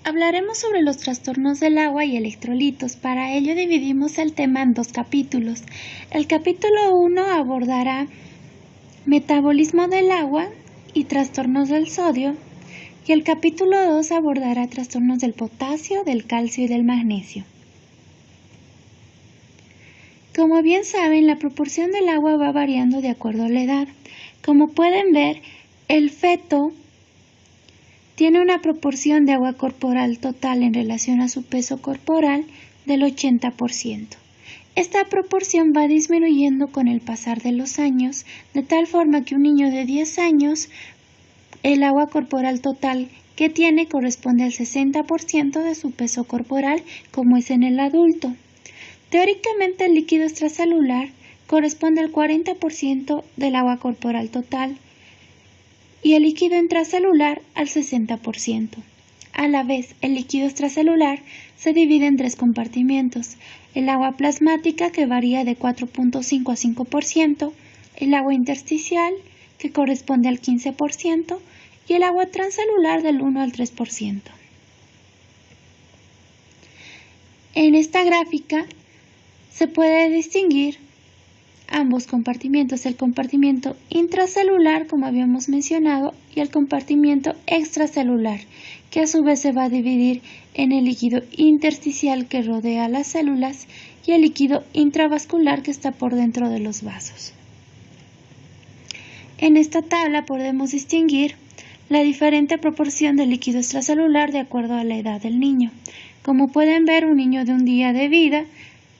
Hablaremos sobre los trastornos del agua y electrolitos. Para ello dividimos el tema en 2 capítulos. El capítulo 1 abordará metabolismo del agua y trastornos del sodio, y el capítulo 2 abordará trastornos del potasio, del calcio y del magnesio. Como bien saben, la proporción del agua va variando de acuerdo a la edad. Como pueden ver, el feto tiene una proporción de agua corporal total en relación a su peso corporal del 80%. Esta proporción va disminuyendo con el pasar de los años, de tal forma que un niño de 10 años, el agua corporal total que tiene corresponde al 60% de su peso corporal, como es en el adulto. Teóricamente, el líquido extracelular corresponde al 40% del agua corporal total, y el líquido intracelular al 60%. A la vez, el líquido extracelular se divide en 3 compartimientos: el agua plasmática, que varía de 4.5 a 5%, el agua intersticial, que corresponde al 15%, y el agua transcelular del 1 al 3%. En esta gráfica se puede distinguir ambos compartimientos, el compartimento intracelular, como habíamos mencionado, y el compartimento extracelular, que a su vez se va a dividir en el líquido intersticial que rodea las células y el líquido intravascular que está por dentro de los vasos. En esta tabla podemos distinguir la diferente proporción de líquido extracelular de acuerdo a la edad del niño. Como pueden ver, un niño de un día de vida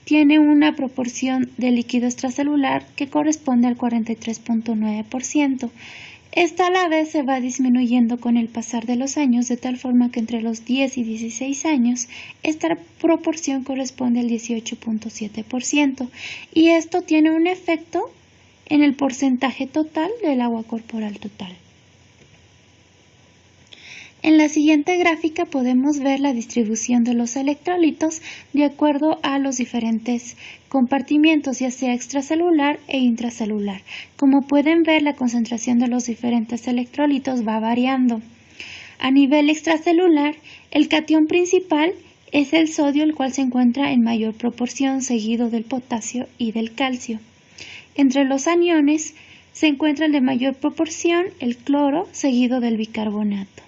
tiene una proporción de líquido extracelular que corresponde al 43.9%. Esta a la vez se va disminuyendo con el pasar de los años, de tal forma que entre los 10 y 16 años esta proporción corresponde al 18.7%, y esto tiene un efecto en el porcentaje total del agua corporal total. En la siguiente gráfica podemos ver la distribución de los electrolitos de acuerdo a los diferentes compartimientos, ya sea extracelular e intracelular. Como pueden ver, la concentración de los diferentes electrolitos va variando. A nivel extracelular, el catión principal es el sodio, el cual se encuentra en mayor proporción, seguido del potasio y del calcio. Entre los aniones se encuentra el de mayor proporción, el cloro, seguido del bicarbonato.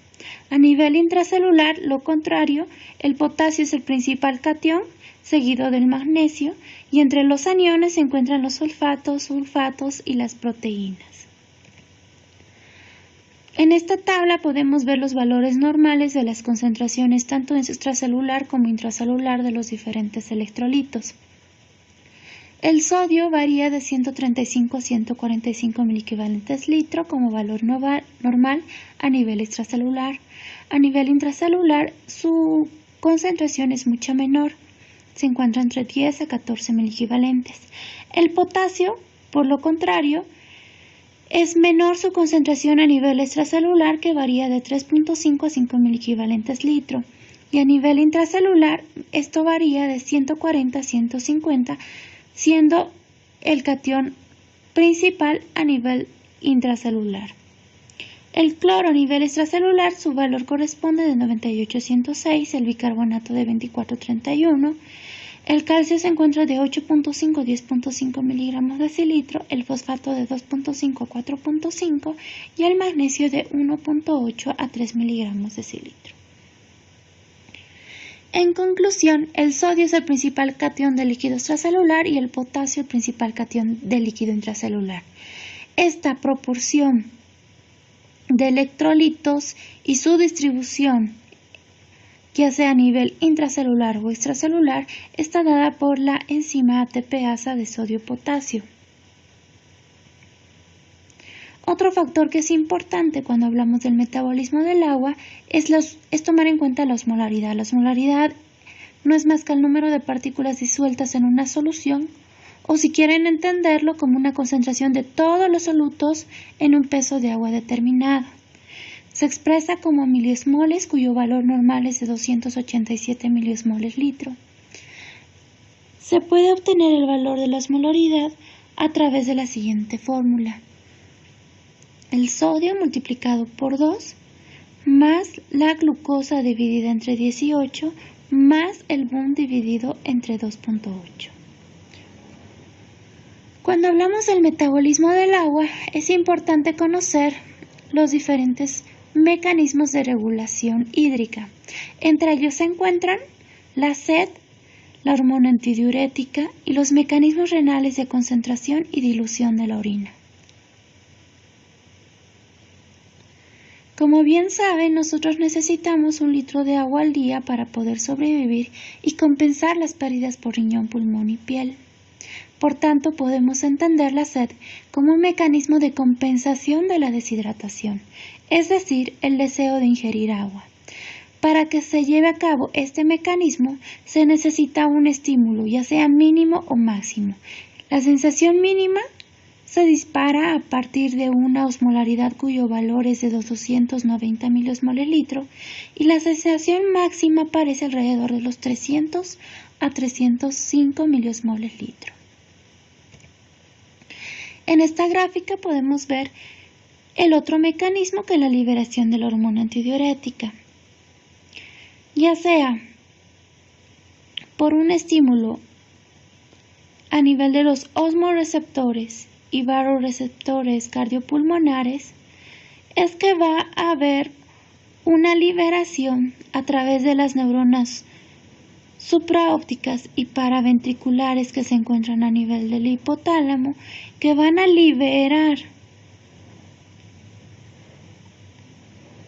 A nivel intracelular, lo contrario, el potasio es el principal catión, seguido del magnesio, y entre los aniones se encuentran los sulfatos, sulfatos y las proteínas. En esta tabla podemos ver los valores normales de las concentraciones tanto extracelular como intracelular de los diferentes electrolitos. El sodio varía de 135 a 145 miliequivalentes litro como valor normal a nivel extracelular. A nivel intracelular, su concentración es mucho menor, se encuentra entre 10 a 14 miliequivalentes. El potasio, por lo contrario, es menor su concentración a nivel extracelular, que varía de 3.5 a 5 miliequivalentes litro, y a nivel intracelular esto varía de 140 a 150, siendo el catión principal a nivel intracelular. El cloro a nivel extracelular, su valor corresponde de 98 a 106, el bicarbonato de 24 a 31, el calcio se encuentra de 8.5 a 10.5 miligramos decilitro, el fosfato de 2.5 a 4.5 y el magnesio de 1.8 a 3 miligramos decilitro. En conclusión, el sodio es el principal catión del líquido extracelular y el potasio el principal catión del líquido intracelular. Esta proporción de electrolitos y su distribución, ya sea a nivel intracelular o extracelular, está dada por la enzima ATPasa de sodio-potasio. Otro factor que es importante cuando hablamos del metabolismo del agua es tomar en cuenta la osmolaridad. La osmolaridad no es más que el número de partículas disueltas en una solución, o si quieren entenderlo, como una concentración de todos los solutos en un peso de agua determinado. Se expresa como miliosmoles, cuyo valor normal es de 287 miliosmoles litro. Se puede obtener el valor de la osmolaridad a través de la siguiente fórmula: el sodio multiplicado por 2 más la glucosa dividida entre 18 más el BUN dividido entre 2.8. Cuando hablamos del metabolismo del agua, es importante conocer los diferentes mecanismos de regulación hídrica. Entre ellos se encuentran la sed, la hormona antidiurética y los mecanismos renales de concentración y dilución de la orina. Como bien saben, nosotros necesitamos 1 litro de agua al día para poder sobrevivir y compensar las pérdidas por riñón, pulmón y piel. Por tanto, podemos entender la sed como un mecanismo de compensación de la deshidratación, es decir, el deseo de ingerir agua. Para que se lleve a cabo este mecanismo, se necesita un estímulo, ya sea mínimo o máximo. La sensación mínima se dispara a partir de una osmolaridad cuyo valor es de 290 miliosmoles litro y la sensación máxima aparece alrededor de los 300 a 305 miliosmoles litro. En esta gráfica podemos ver el otro mecanismo que es la liberación de la hormona antidiurética, ya sea por un estímulo a nivel de los osmoreceptores y vasoreceptores cardiopulmonares, es que va a haber una liberación a través de las neuronas supraópticas y paraventriculares que se encuentran a nivel del hipotálamo, que van a liberar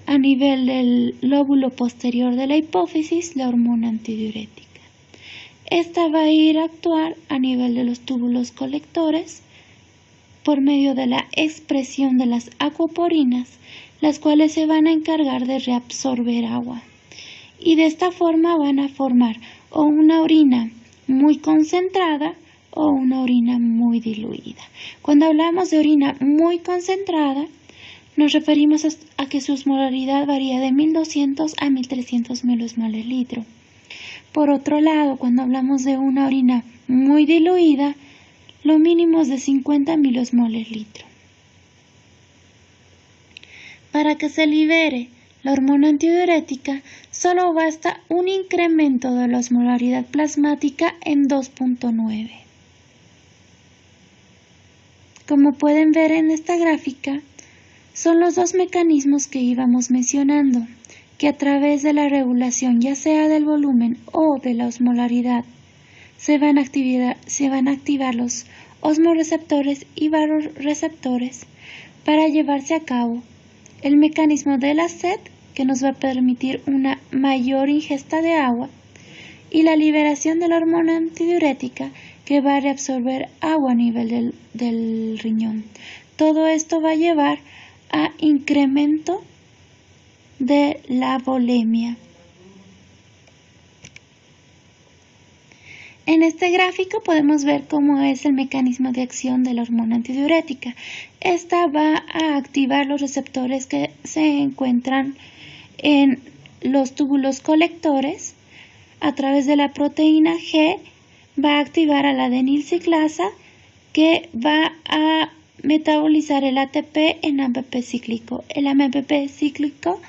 a nivel del lóbulo posterior de la hipófisis la hormona antidiurética. Esta va a ir a actuar a nivel de los túbulos colectores por medio de la expresión de las acuaporinas, las cuales se van a encargar de reabsorber agua. Y de esta forma van a formar o una orina muy concentrada o una orina muy diluida. Cuando hablamos de orina muy concentrada, nos referimos a que su osmolaridad varía de 1200 a 1300 miliosmoles litro. Por otro lado, cuando hablamos de una orina muy diluida, lo mínimo es de 50 miliosmoles litro. Para que se libere la hormona antidiurética, solo basta un incremento de la osmolaridad plasmática en 2.9. Como pueden ver en esta gráfica, son los dos mecanismos que íbamos mencionando, que a través de la regulación ya sea del volumen o de la osmolaridad se van a activar los osmoreceptores y vasoreceptores para llevarse a cabo el mecanismo de la sed, que nos va a permitir una mayor ingesta de agua, y la liberación de la hormona antidiurética, que va a reabsorber agua a nivel del riñón. Todo esto va a llevar a incremento de la volemia. En este gráfico podemos ver cómo es el mecanismo de acción de la hormona antidiurética. Esta va a activar los receptores que se encuentran en los túbulos colectores. A través de la proteína G va a activar a la adenilciclasa, que va a metabolizar el ATP en AMP cíclico. El AMP cíclico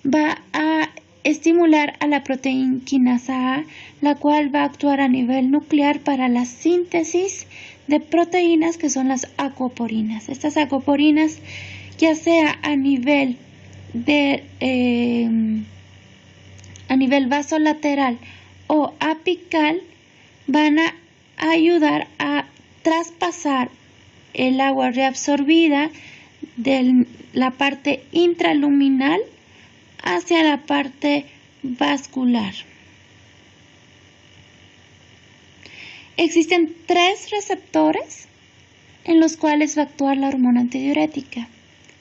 va a estimular a la proteína quinasa A, la cual va a actuar a nivel nuclear para la síntesis de proteínas que son las acuaporinas. Estas acuaporinas, ya sea a nivel vasolateral o apical, van a ayudar a traspasar el agua reabsorbida de la parte intraluminal hacia la parte vascular. Existen 3 receptores en los cuales va a actuar la hormona antidiurética,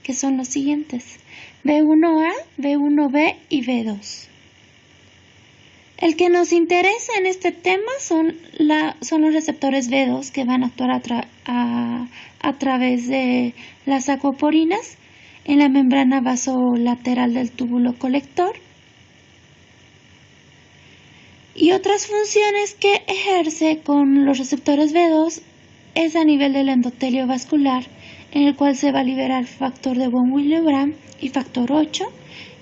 que son los siguientes: B1A, B1B y B2. El que nos interesa en este tema son los receptores B2, que van a actuar a través de las acuaporinas en la membrana vasolateral del túbulo colector. Y otras funciones que ejerce con los receptores B2 es a nivel del endotelio vascular, en el cual se va a liberar factor de von Willebrand y factor 8,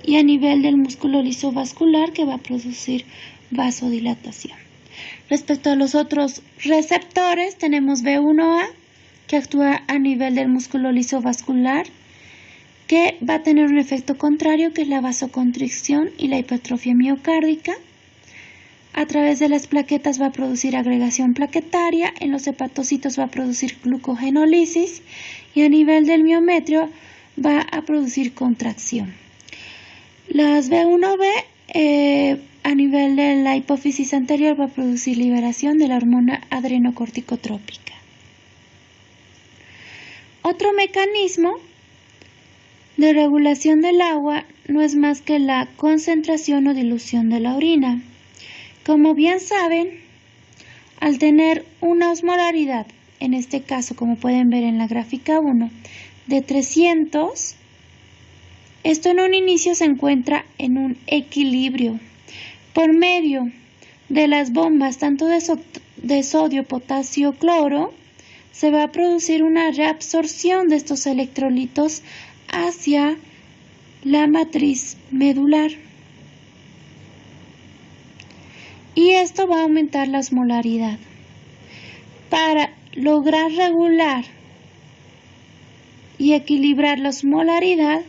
y a nivel del músculo lisovascular que va a producir vasodilatación. Respecto a los otros receptores, tenemos B1A que actúa a nivel del músculo lisovascular, que va a tener un efecto contrario, que es la vasoconstricción y la hipertrofia miocárdica. A través de las plaquetas va a producir agregación plaquetaria, en los hepatocitos va a producir glucogenólisis y a nivel del miometrio va a producir contracción. Las B1B a nivel de la hipófisis anterior va a producir liberación de la hormona adrenocorticotrópica. Otro mecanismo de regulación del agua no es más que la concentración o dilución de la orina. Como bien saben, al tener una osmolaridad, en este caso como pueden ver en la gráfica 1, de 300, esto en un inicio se encuentra en un equilibrio. Por medio de las bombas tanto de sodio, potasio, cloro, se va a producir una reabsorción de estos electrolitos hacia la matriz medular. Y esto va a aumentar la osmolaridad. Para lograr regular y equilibrar la osmolaridad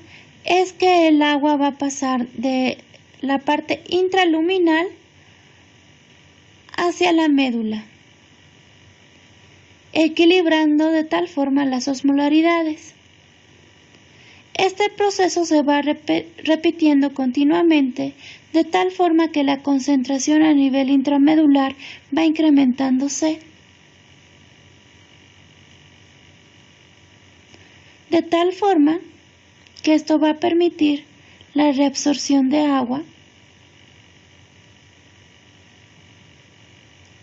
es que el agua va a pasar de la parte intraluminal hacia la médula, equilibrando de tal forma las osmolaridades. Este proceso se va repitiendo continuamente de tal forma que la concentración a nivel intramedular va incrementándose, de tal forma que esto va a permitir la reabsorción de agua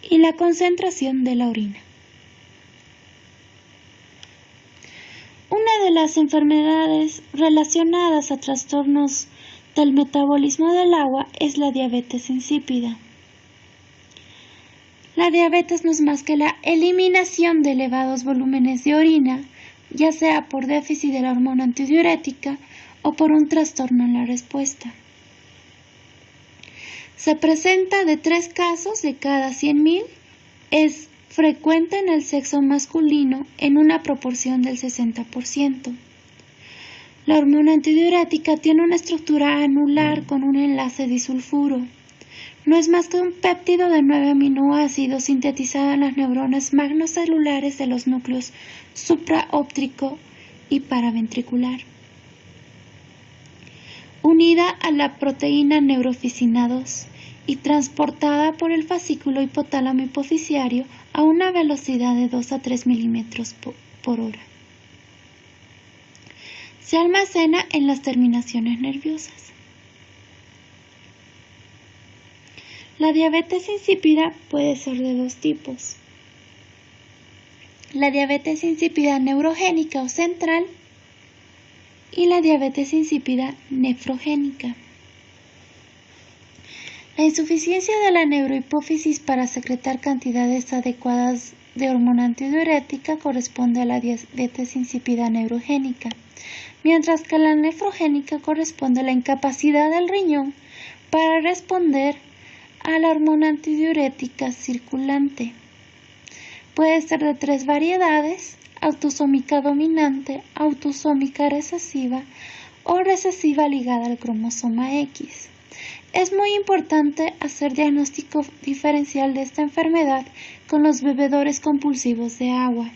y la concentración de la orina. Una de las enfermedades relacionadas a trastornos del metabolismo del agua es la diabetes insípida. La diabetes no es más que la eliminación de elevados volúmenes de orina, ya sea por déficit de la hormona antidiurética o por un trastorno en la respuesta. Se presenta de 3 casos de cada 100.000, es frecuente en el sexo masculino en una proporción del 60%. La hormona antidiurética tiene una estructura anular con un enlace disulfuro. No es más que un péptido de 9 aminoácidos sintetizado en las neuronas magnocelulares de los núcleos supraóptico y paraventricular, unida a la proteína neurofisina 2 y transportada por el fascículo hipotálamo hipoficiario a una velocidad de 2 a 3 milímetros por hora. Se almacena en las terminaciones nerviosas. La diabetes insípida puede ser de 2 tipos. La diabetes insípida neurogénica o central y la diabetes insípida nefrogénica. La insuficiencia de la neurohipófisis para secretar cantidades adecuadas de hormona antidiurética corresponde a la diabetes insípida neurogénica, mientras que la nefrogénica corresponde a la incapacidad del riñón para responder a la hormona antidiurética circulante. Puede ser de 3 variedades: autosómica dominante, autosómica recesiva o recesiva ligada al cromosoma X. Es muy importante hacer diagnóstico diferencial de esta enfermedad con los bebedores compulsivos de agua,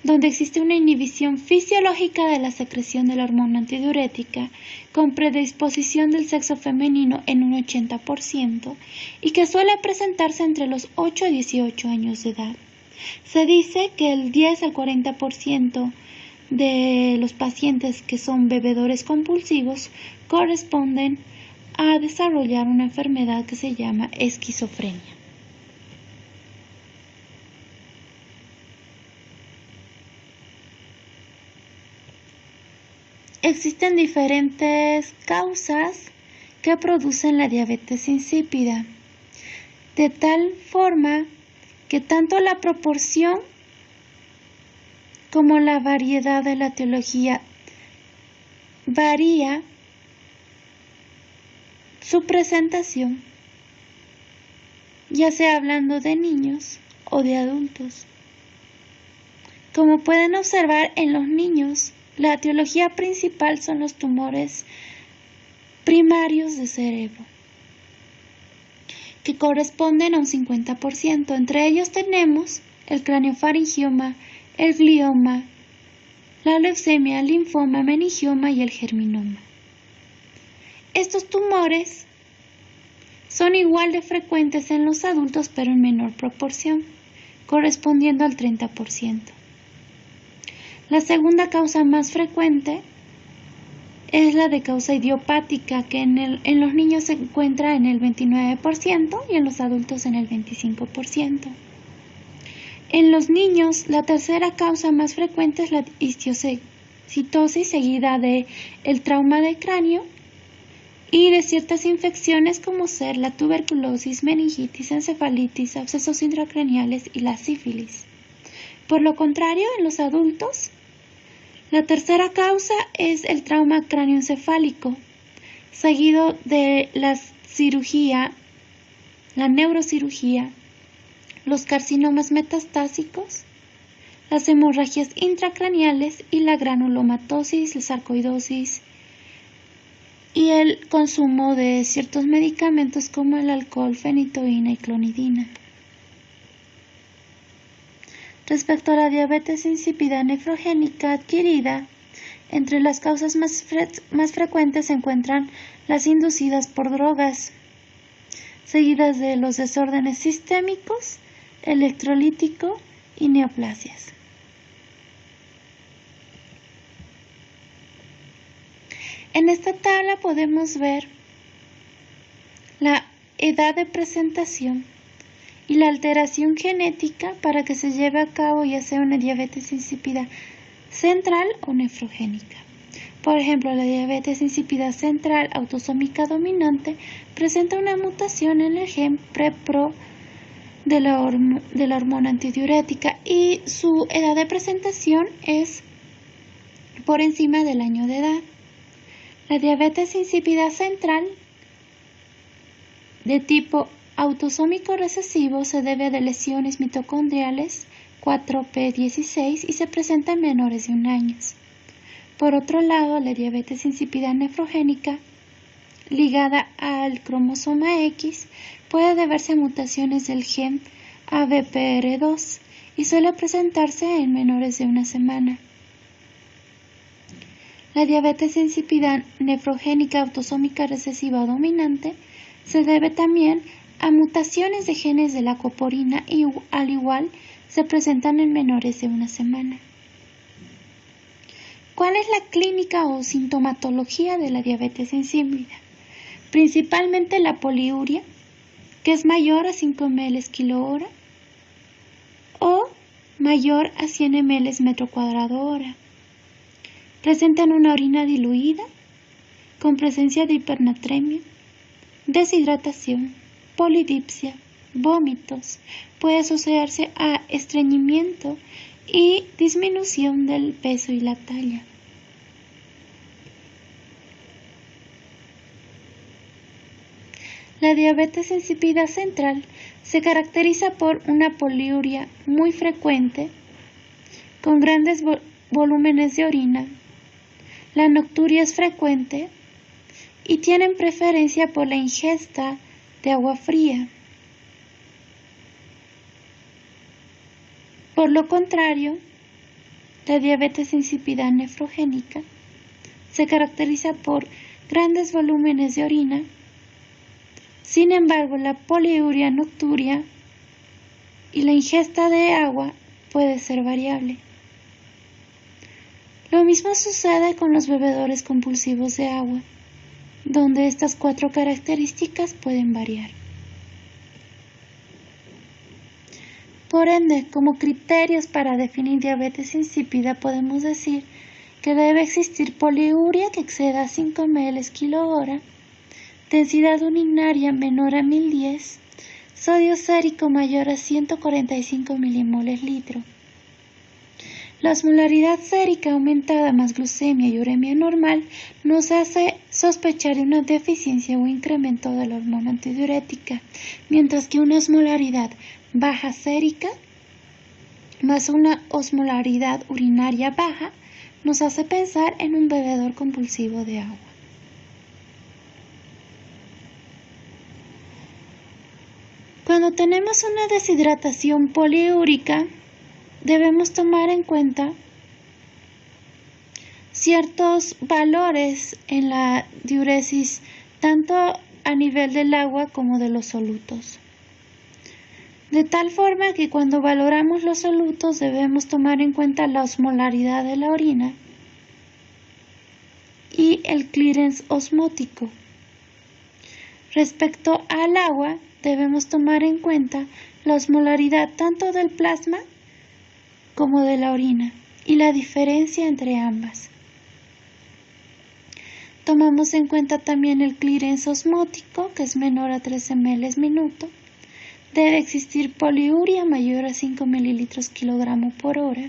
donde existe una inhibición fisiológica de la secreción de la hormona antidiurética, con predisposición del sexo femenino en un 80% y que suele presentarse entre los 8 y 18 años de edad. Se dice que el 10 al 40% de los pacientes que son bebedores compulsivos corresponden a desarrollar una enfermedad que se llama esquizofrenia. Existen diferentes causas que producen la diabetes insípida, de tal forma que tanto la proporción como la variedad de la etiología varía su presentación, ya sea hablando de niños o de adultos. Como pueden observar en los niños, la etiología principal son los tumores primarios de cerebro, que corresponden a un 50%. Entre ellos tenemos el craneofaringioma, el glioma, la leucemia, el linfoma, meningioma y el germinoma. Estos tumores son igual de frecuentes en los adultos, pero en menor proporción, correspondiendo al 30%. La segunda causa más frecuente es la de causa idiopática, que en los niños se encuentra en el 29% y en los adultos en el 25%. En los niños, la tercera causa más frecuente es la histiocytosis, seguida de el trauma de cráneo y de ciertas infecciones como ser la tuberculosis, meningitis, encefalitis, abscesos intracraneales y la sífilis. Por lo contrario, en los adultos, la tercera causa es el trauma cráneoencefálico, seguido de la cirugía, la neurocirugía, los carcinomas metastásicos, las hemorragias intracraneales y la granulomatosis, la sarcoidosis y el consumo de ciertos medicamentos como el alcohol, fenitoína y clonidina. Respecto a la diabetes insípida nefrogénica adquirida, entre las causas más frecuentes se encuentran las inducidas por drogas, seguidas de los desórdenes sistémicos, electrolítico y neoplasias. En esta tabla podemos ver la edad de presentación y la alteración genética para que se lleve a cabo ya sea una diabetes insípida central o nefrogénica. Por ejemplo, la diabetes insípida central autosómica dominante presenta una mutación en el gen PREPRO de la hormona antidiurética y su edad de presentación es por encima del año de edad. La diabetes insípida central de tipo autosómico recesivo se debe de lesiones mitocondriales 4p16 y se presenta en menores de 1 año. Por otro lado, la diabetes insípida nefrogénica ligada al cromosoma X puede deberse a mutaciones del gen ABPR2 y suele presentarse en menores de 1 semana. La diabetes insípida nefrogénica autosómica recesiva dominante se debe también a mutaciones de genes de la coporina y al igual se presentan en menores de 1 semana. ¿Cuál es la clínica o sintomatología de la diabetes insípida? Principalmente la poliuria, que es mayor a 5 ml/kg o mayor a 100 ml/m². Presentan una orina diluida, con presencia de hipernatremia, deshidratación, polidipsia, vómitos. Puede asociarse a estreñimiento y disminución del peso y la talla. La diabetes insípida central se caracteriza por una poliuria muy frecuente, con grandes volúmenes de orina. La nocturia es frecuente y tienen preferencia por la ingesta de agua fría. Por lo contrario, la diabetes insípida nefrogénica se caracteriza por grandes volúmenes de orina. Sin embargo, la poliuria nocturia y la ingesta de agua puede ser variable. Lo mismo sucede con los bebedores compulsivos de agua, donde estas 4 características pueden variar. Por ende, como criterios para definir diabetes insípida podemos decir que debe existir poliuria que exceda 5 ml/kg, densidad urinaria menor a 1010, sodio sérico mayor a 145 milimoles/litro. La osmolaridad sérica aumentada más glucemia y uremia normal nos hace sospechar de una deficiencia o incremento de la hormona antidiurética, mientras que una osmolaridad baja sérica más una osmolaridad urinaria baja nos hace pensar en un bebedor compulsivo de agua. Cuando tenemos una deshidratación poliúrica, debemos tomar en cuenta ciertos valores en la diuresis, tanto a nivel del agua como de los solutos. De tal forma que cuando valoramos los solutos debemos tomar en cuenta la osmolaridad de la orina y el clearance osmótico. Respecto al agua, debemos tomar en cuenta la osmolaridad tanto del plasma como de la orina y la diferencia entre ambas. Tomamos en cuenta también el clearance osmótico, que es menor a 3 ml minuto. Debe existir poliuria mayor a 5 mililitros kilogramo por hora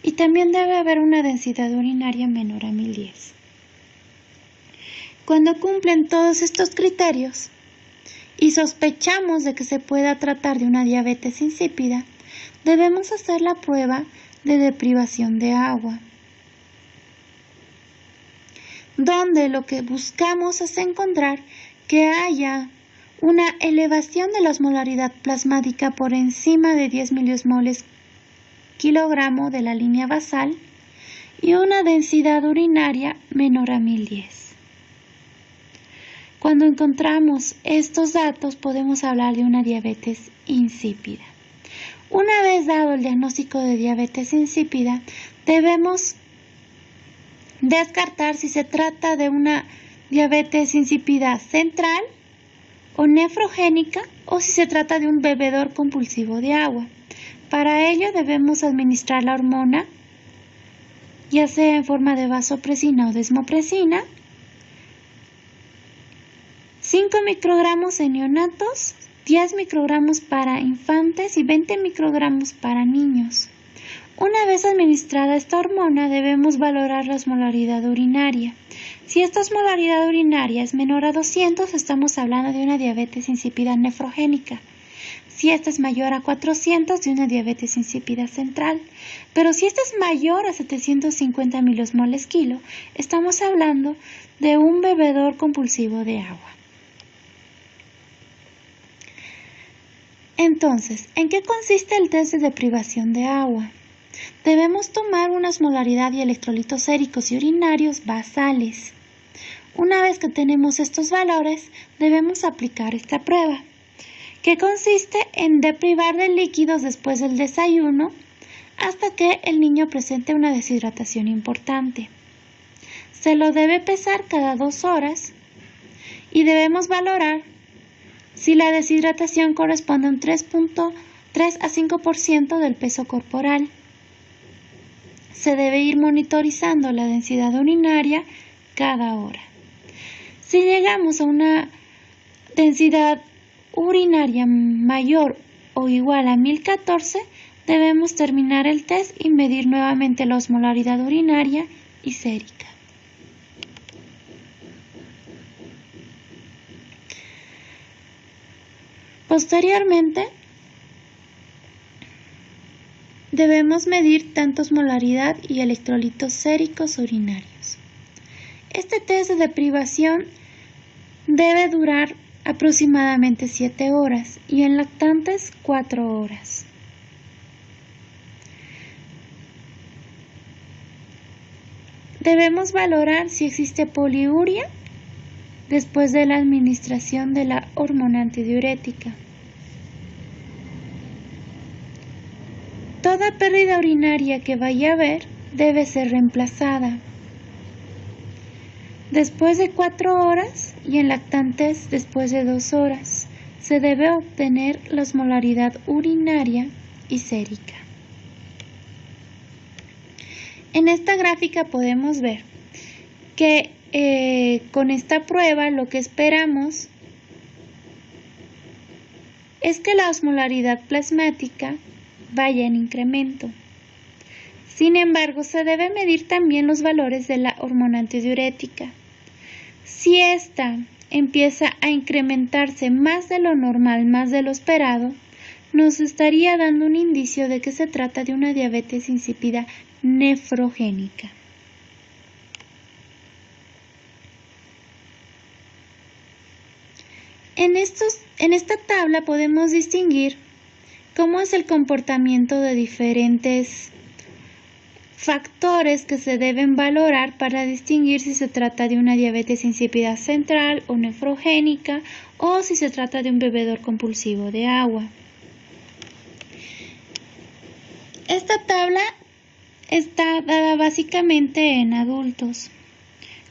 y también debe haber una densidad urinaria menor a 1010. Cuando cumplen todos estos criterios y sospechamos de que se pueda tratar de una diabetes insípida, debemos hacer la prueba de deprivación de agua, donde lo que buscamos es encontrar que haya una elevación de la osmolaridad plasmática por encima de 10 miliosmoles kilogramo de la línea basal y una densidad urinaria menor a 1010. Cuando encontramos estos datos podemos hablar de una diabetes insípida. Una vez dado el diagnóstico de diabetes insípida, debemos descartar si se trata de una diabetes insípida central o nefrogénica o si se trata de un bebedor compulsivo de agua. Para ello debemos administrar la hormona, ya sea en forma de vasopresina o desmopresina, 5 microgramos en neonatos, 10 microgramos para infantes y 20 microgramos para niños. Una vez administrada esta hormona, debemos valorar la osmolaridad urinaria. Si esta osmolaridad urinaria es menor a 200, estamos hablando de una diabetes insípida nefrogénica. Si esta es mayor a 400, de una diabetes insípida central. Pero si esta es mayor a 750 miliosmoles kilo, estamos hablando de un bebedor compulsivo de agua. Entonces, ¿en qué consiste el test de deprivación de agua? Debemos tomar una osmolaridad y electrolitos séricos y urinarios basales. Una vez que tenemos estos valores, debemos aplicar esta prueba, que consiste en deprivar de líquidos después del desayuno hasta que el niño presente una deshidratación importante. Se lo debe pesar cada 2 horas y debemos valorar si la deshidratación corresponde a un 3 a 5% del peso corporal. Se debe ir monitorizando la densidad urinaria cada hora. Si llegamos a una densidad urinaria mayor o igual a 1014, debemos terminar el test y medir nuevamente la osmolaridad urinaria y sérica. Posteriormente, debemos medir tanto osmolaridad y electrolitos séricos urinarios. Este test de deprivación debe durar aproximadamente 7 horas y en lactantes 4 horas. Debemos valorar si existe poliuria después de la administración de la hormona antidiurética. Toda pérdida urinaria que vaya a haber debe ser reemplazada después de 4 horas y en lactantes después de 2 horas. Se debe obtener la osmolaridad urinaria y sérica. En esta gráfica podemos ver que con esta prueba lo que esperamos es que la osmolaridad plasmática vaya en incremento. Sin embargo, se debe medir también los valores de la hormona antidiurética. Si ésta empieza a incrementarse más de lo normal, más de lo esperado, nos estaría dando un indicio de que se trata de una diabetes insípida nefrogénica. En esta tabla podemos distinguir cómo es el comportamiento de diferentes factores que se deben valorar para distinguir si se trata de una diabetes insípida central o nefrogénica o si se trata de un bebedor compulsivo de agua. Esta tabla está dada básicamente en adultos.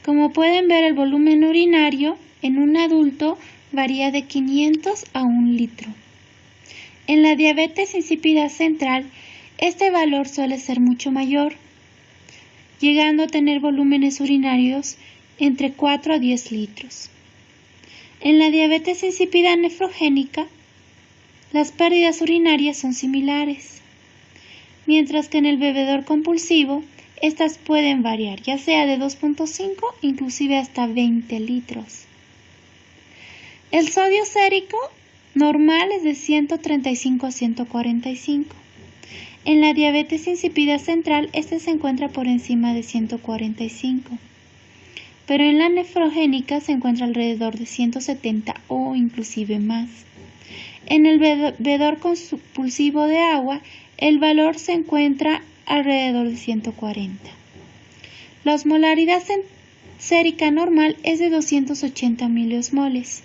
Como pueden ver, el volumen urinario en un adulto varía de 500 a 1 litro. En la diabetes insípida central, este valor suele ser mucho mayor, llegando a tener volúmenes urinarios entre 4 a 10 litros. En la diabetes insípida nefrogénica, las pérdidas urinarias son similares, mientras que en el bebedor compulsivo, estas pueden variar, ya sea de 2.5 inclusive hasta 20 litros. El sodio sérico normal es de 135 a 145. En la diabetes insípida central, este se encuentra por encima de 145, pero en la nefrogénica se encuentra alrededor de 170 o inclusive más. En el bebedor compulsivo de agua, el valor se encuentra alrededor de 140. La osmolaridad sérica normal es de 280 miliosmoles.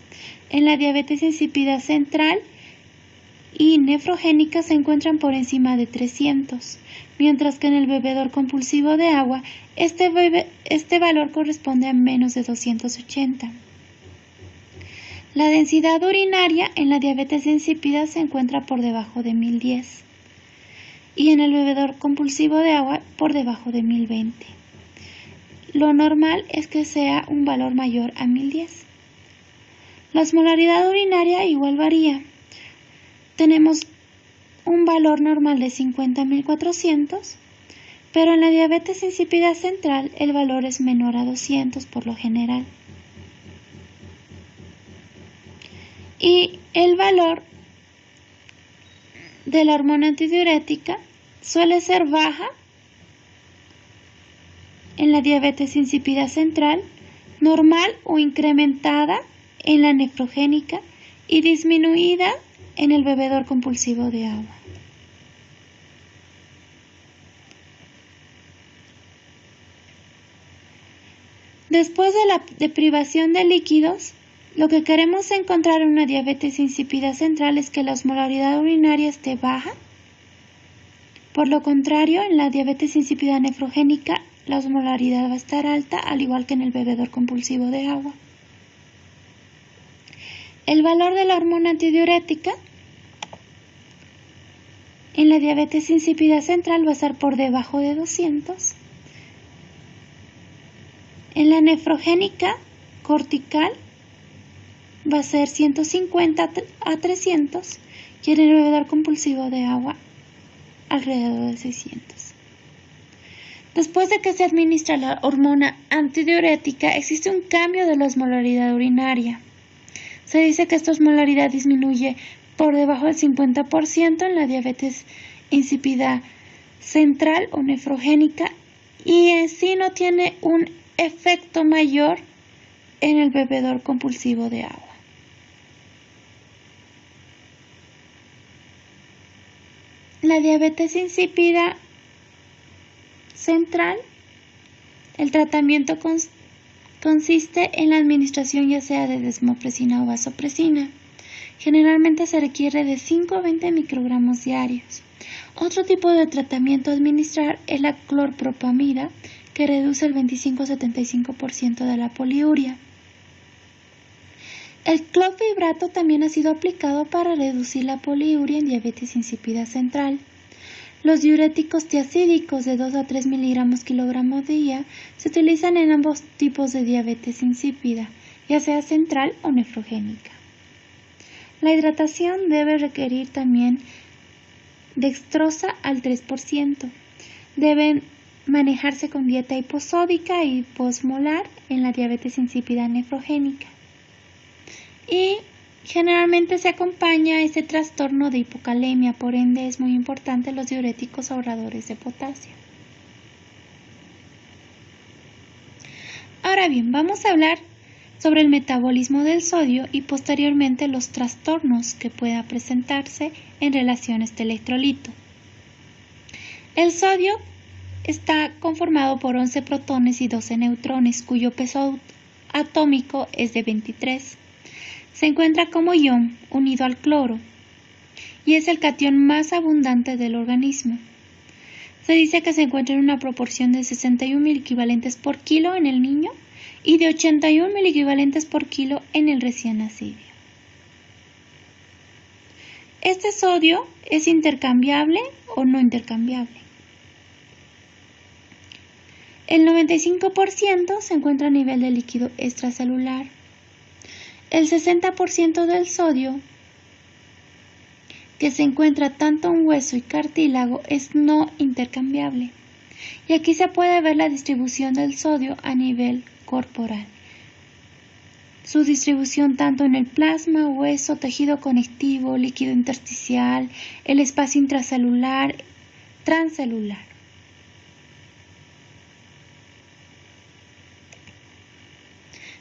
En la diabetes insípida central y nefrogénica se encuentran por encima de 300, mientras que en el bebedor compulsivo de agua este valor corresponde a menos de 280. La densidad urinaria en la diabetes insípida se encuentra por debajo de 1010 y en el bebedor compulsivo de agua por debajo de 1020. Lo normal es que sea un valor mayor a 1010. La osmolaridad urinaria igual varía. Tenemos un valor normal de 50.400, pero en la diabetes insípida central el valor es menor a 200 por lo general. Y el valor de la hormona antidiurética suele ser baja en la diabetes insípida central, normal o incrementada en la nefrogénica y disminuida en el bebedor compulsivo de agua. Después de la deprivación de líquidos, lo que queremos encontrar en una diabetes insípida central es que la osmolaridad urinaria esté baja. Por lo contrario, en la diabetes insípida nefrogénica, la osmolaridad va a estar alta, al igual que en el bebedor compulsivo de agua. El valor de la hormona antidiurética en la diabetes insípida central va a estar por debajo de 200. En la nefrogénica cortical va a ser 150 a 300 y en el bebedor compulsivo de agua alrededor de 600. Después de que se administra la hormona antidiurética, existe un cambio de la osmolaridad urinaria. Se dice que esta osmolaridad disminuye por debajo del 50% en la diabetes insípida central o nefrogénica y en sí no tiene un efecto mayor en el bebedor compulsivo de agua. La diabetes insípida central, el tratamiento consiste en la administración ya sea de desmopresina o vasopresina. Generalmente se requiere de 5 a 20 microgramos diarios. Otro tipo de tratamiento a administrar es la clorpropamida, que reduce el 25 a 75% de la poliuria. El clofehidrato también ha sido aplicado para reducir la poliuria en diabetes insípida central. Los diuréticos tiazídicos de 2 a 3 miligramos kilogramo día se utilizan en ambos tipos de diabetes insípida, ya sea central o nefrogénica. La hidratación debe requerir también dextrosa al 3%. Deben manejarse con dieta hiposódica y posmolar en la diabetes insípida nefrogénica. Y generalmente se acompaña a este trastorno de hipocalemia, por ende es muy importante los diuréticos ahorradores de potasio. Ahora bien, vamos a hablar sobre el metabolismo del sodio y posteriormente los trastornos que pueda presentarse en relación a este electrolito. El sodio está conformado por 11 protones y 12 neutrones, cuyo peso atómico es de 23. Se encuentra como ion unido al cloro y es el catión más abundante del organismo. Se dice que se encuentra en una proporción de 61 miliequivalentes por kilo en el niño y de 81 miliequivalentes por kilo en el recién nacido. Este sodio es intercambiable o no intercambiable. El 95% se encuentra a nivel de líquido extracelular. El 60% del sodio que se encuentra tanto en hueso y cartílago es no intercambiable. Y aquí se puede ver la distribución del sodio a nivel corporal. Su distribución tanto en el plasma, hueso, tejido conectivo, líquido intersticial, el espacio intracelular, transcelular.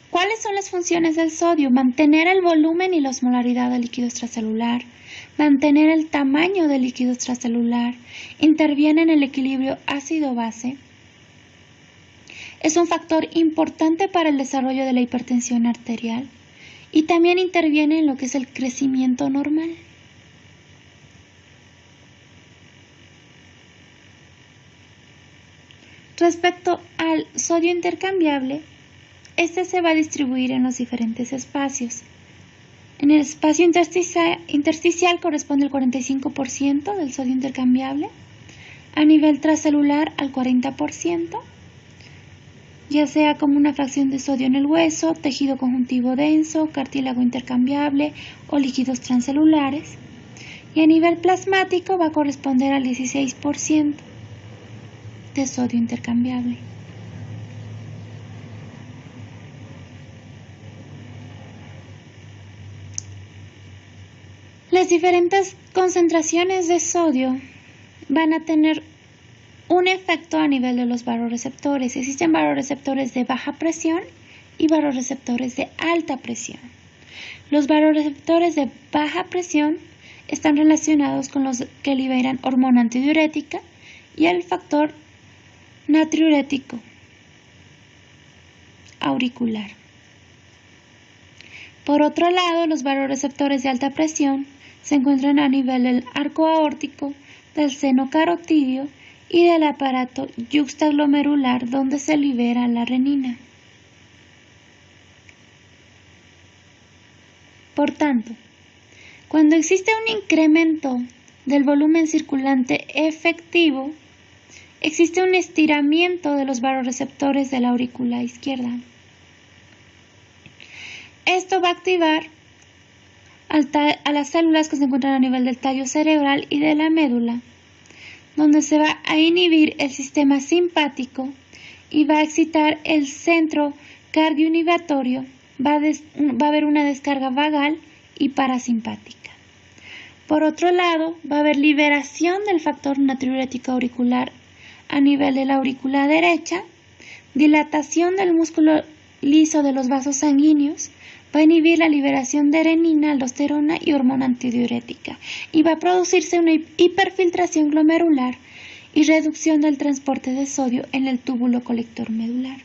¿Cuáles son las funciones del sodio? Mantener el volumen y la osmolaridad del líquido extracelular, mantener el tamaño del líquido extracelular, interviene en el equilibrio ácido-base. Es un factor importante para el desarrollo de la hipertensión arterial y también interviene en lo que es el crecimiento normal. Respecto al sodio intercambiable, este se va a distribuir en los diferentes espacios. En el espacio intersticial corresponde el 45% del sodio intercambiable, a nivel transcelular al 40%, ya sea como una fracción de sodio en el hueso, tejido conjuntivo denso, cartílago intercambiable o líquidos transcelulares, y a nivel plasmático va a corresponder al 16% de sodio intercambiable. Las diferentes concentraciones de sodio van a tener un efecto a nivel de los vasoreceptores. Existen vasoreceptores de baja presión y vasoreceptores de alta presión. Los vasoreceptores de baja presión están relacionados con los que liberan hormona antidiurética y el factor natriurético auricular. Por otro lado, los vasoreceptores de alta presión se encuentran a nivel del arco aórtico, del seno carotídeo y del aparato yuxtaglomerular, donde se libera la renina. Por tanto, cuando existe un incremento del volumen circulante efectivo, existe un estiramiento de los vasoreceptores de la aurícula izquierda. Esto va a activar a las células que se encuentran a nivel del tallo cerebral y de la médula, donde se va a inhibir el sistema simpático y va a excitar el centro cardioinhibitorio. Va a haber una descarga vagal y parasimpática. Por otro lado, va a haber liberación del factor natriurético auricular a nivel de la aurícula derecha, dilatación del músculo liso de los vasos sanguíneos, va a inhibir la liberación de renina, aldosterona y hormona antidiurética y va a producirse una hiperfiltración glomerular y reducción del transporte de sodio en el túbulo colector medular.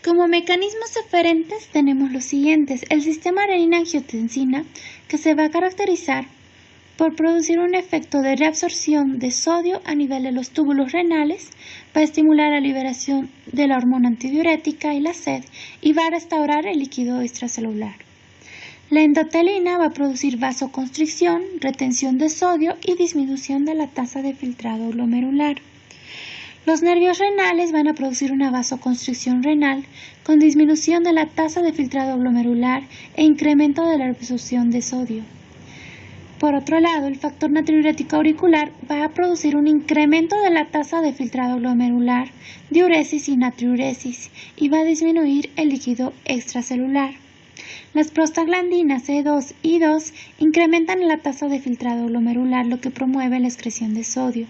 Como mecanismos eferentes tenemos los siguientes: el sistema renina-angiotensina, que se va a caracterizar por producir un efecto de reabsorción de sodio a nivel de los túbulos renales, va a estimular la liberación de la hormona antidiurética y la sed y va a restaurar el líquido extracelular. La endotelina va a producir vasoconstricción, retención de sodio y disminución de la tasa de filtrado glomerular. Los nervios renales van a producir una vasoconstricción renal con disminución de la tasa de filtrado glomerular e incremento de la absorción de sodio. Por otro lado, el factor natriurético auricular va a producir un incremento de la tasa de filtrado glomerular, diuresis y natriuresis, y va a disminuir el líquido extracelular. Las prostaglandinas E2 y 2 incrementan la tasa de filtrado glomerular, lo que promueve la excreción de sodio.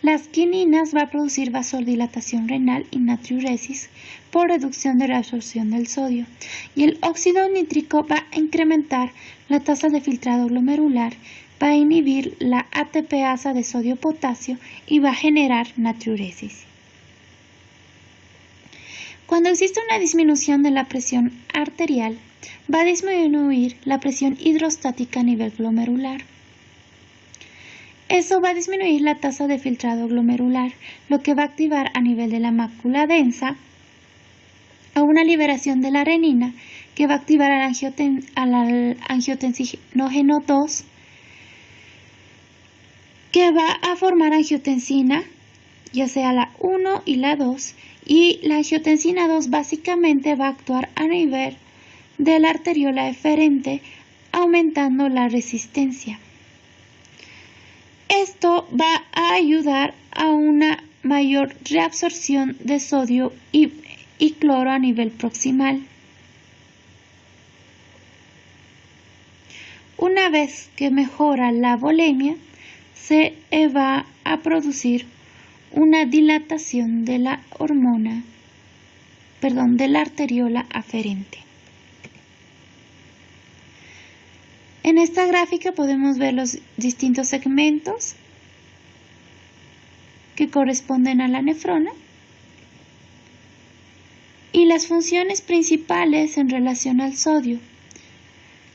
Las quininas va a producir vasodilatación renal y natriuresis por reducción de reabsorción del sodio. Y el óxido nítrico va a incrementar la tasa de filtrado glomerular, va a inhibir la ATPasa de sodio-potasio y va a generar natriuresis. Cuando existe una disminución de la presión arterial, va a disminuir la presión hidrostática a nivel glomerular. Eso va a disminuir la tasa de filtrado glomerular, lo que va a activar a nivel de la mácula densa a una liberación de la renina que va a activar al angiotensinógeno 2, que va a formar angiotensina, ya sea la 1 y la 2, y la angiotensina 2 básicamente va a actuar a nivel de la arteriola eferente, aumentando la resistencia. Esto va a ayudar a una mayor reabsorción de sodio y cloro a nivel proximal. Una vez que mejora la volemia, se va a producir una dilatación de la de la arteriola aferente. En esta gráfica podemos ver los distintos segmentos que corresponden a la nefrona y las funciones principales en relación al sodio.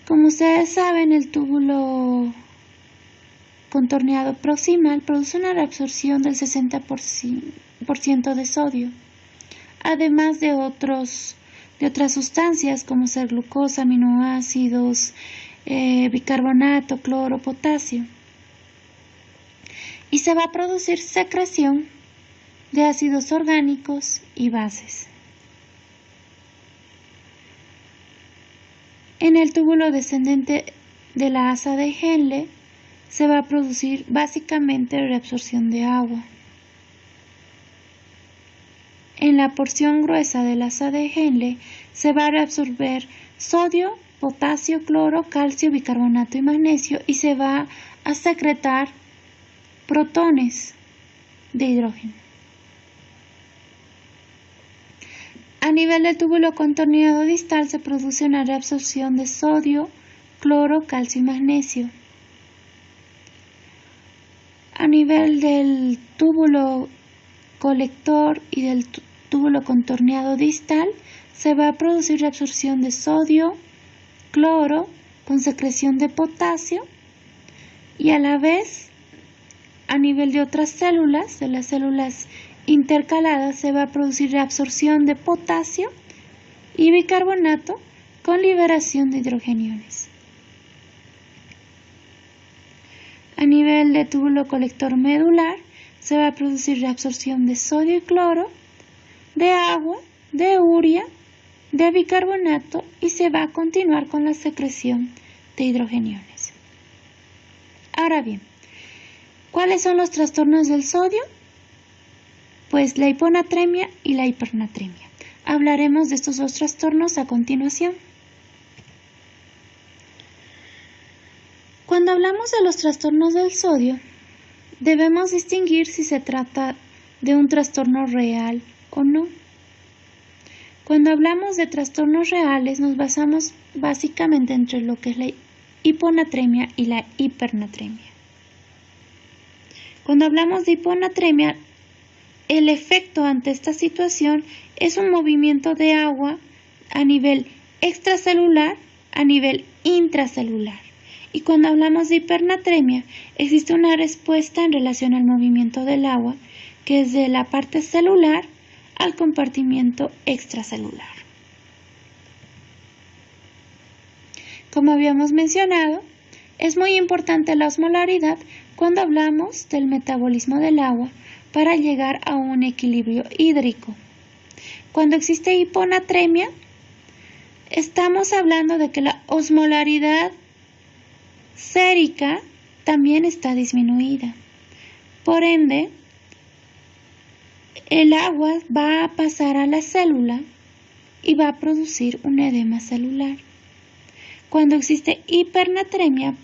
Como ustedes saben, el túbulo contorneado proximal produce una reabsorción del 60% de sodio, además de otras sustancias como ser glucosa, aminoácidos, bicarbonato, cloro, potasio. Y se va a producir secreción de ácidos orgánicos y bases. En el túbulo descendente de la asa de Henle se va a producir básicamente reabsorción de agua. En la porción gruesa de la asa de Henle se va a reabsorber sodio, potasio, cloro, calcio, bicarbonato y magnesio, y se va a secretar protones de hidrógeno. A nivel del túbulo contorneado distal se produce una reabsorción de sodio, cloro, calcio y magnesio. A nivel del túbulo colector y del túbulo contorneado distal se va a producir reabsorción de sodio, cloro con secreción de potasio, y a la vez a nivel de otras células, de las células intercaladas, se va a producir reabsorción de potasio y bicarbonato con liberación de hidrogeniones. A nivel de túbulo colector medular se va a producir reabsorción de sodio y cloro, de agua, de urea, de bicarbonato, y se va a continuar con la secreción de hidrogeniones. Ahora bien, ¿cuáles son los trastornos del sodio? Pues la hiponatremia y la hipernatremia. Hablaremos de estos dos trastornos a continuación. Cuando hablamos de los trastornos del sodio, debemos distinguir si se trata de un trastorno real o no. Cuando hablamos de trastornos reales, nos basamos básicamente entre lo que es la hiponatremia y la hipernatremia. Cuando hablamos de hiponatremia, el efecto ante esta situación es un movimiento de agua a nivel extracelular, a nivel intracelular. Y cuando hablamos de hipernatremia, existe una respuesta en relación al movimiento del agua, que es de la parte celular al compartimiento extracelular. Como habíamos mencionado, es muy importante la osmolaridad cuando hablamos del metabolismo del agua para llegar a un equilibrio hídrico. Cuando existe hiponatremia, estamos hablando de que la osmolaridad sérica también está disminuida. Por ende, el agua va a pasar a la célula y va a producir un edema celular. Cuando existe hipernatremia,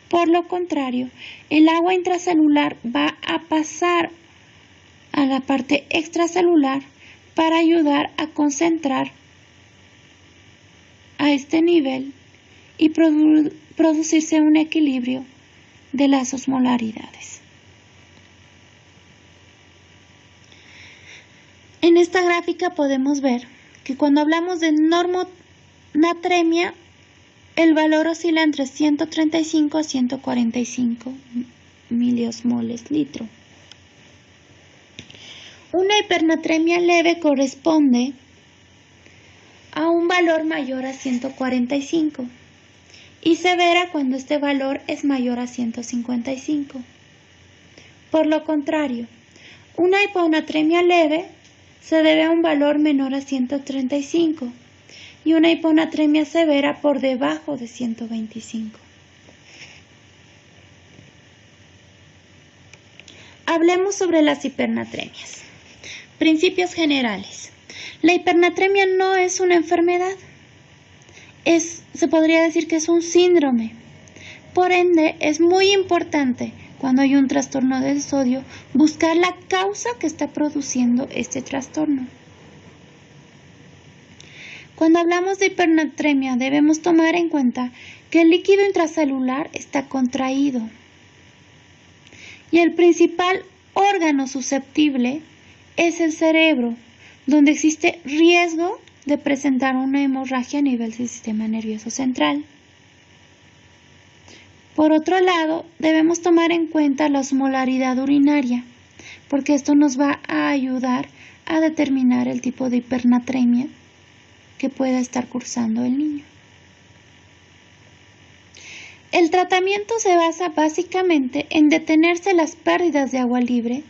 por lo contrario, el agua intracelular va a pasar a la parte extracelular para ayudar a concentrar a este nivel y producirse un equilibrio de las osmolaridades. En esta gráfica podemos ver que cuando hablamos de normonatremia, el valor oscila entre 135 a 145 miliosmoles litro. Una hipernatremia leve corresponde a un valor mayor a 145 y severa cuando este valor es mayor a 155. Por lo contrario, una hiponatremia leve se debe a un valor menor a 135 y una hiponatremia severa por debajo de 125. Hablemos sobre las hipernatremias. Principios generales. La hipernatremia no es una enfermedad. Se podría decir que es un síndrome. Por ende, es muy importante cuando hay un trastorno del sodio buscar la causa que está produciendo este trastorno. Cuando hablamos de hipernatremia debemos tomar en cuenta que el líquido intracelular está contraído y el principal órgano susceptible es el cerebro, donde existe riesgo de presentar una hemorragia a nivel del sistema nervioso central. Por otro lado, debemos tomar en cuenta la osmolaridad urinaria, porque esto nos va a ayudar a determinar el tipo de hipernatremia que pueda estar cursando el niño. El tratamiento se basa básicamente en detenerse las pérdidas de agua libre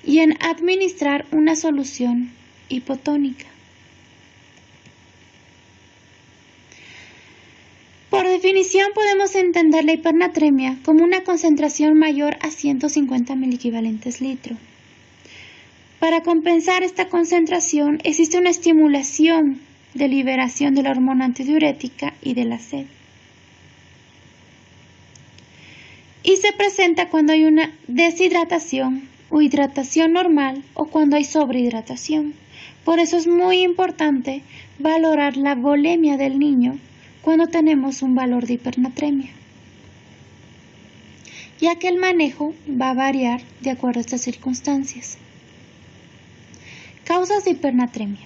y en administrar una solución hipotónica. Por definición, podemos entender la hipernatremia como una concentración mayor a 150 miliequivalentes litro. Para compensar esta concentración, existe una estimulación de liberación de la hormona antidiurética y de la sed. Y se presenta cuando hay una deshidratación o hidratación normal o cuando hay sobrehidratación. Por eso es muy importante valorar la volemia del niño cuando tenemos un valor de hipernatremia, ya que el manejo va a variar de acuerdo a estas circunstancias. Causas de hipernatremia.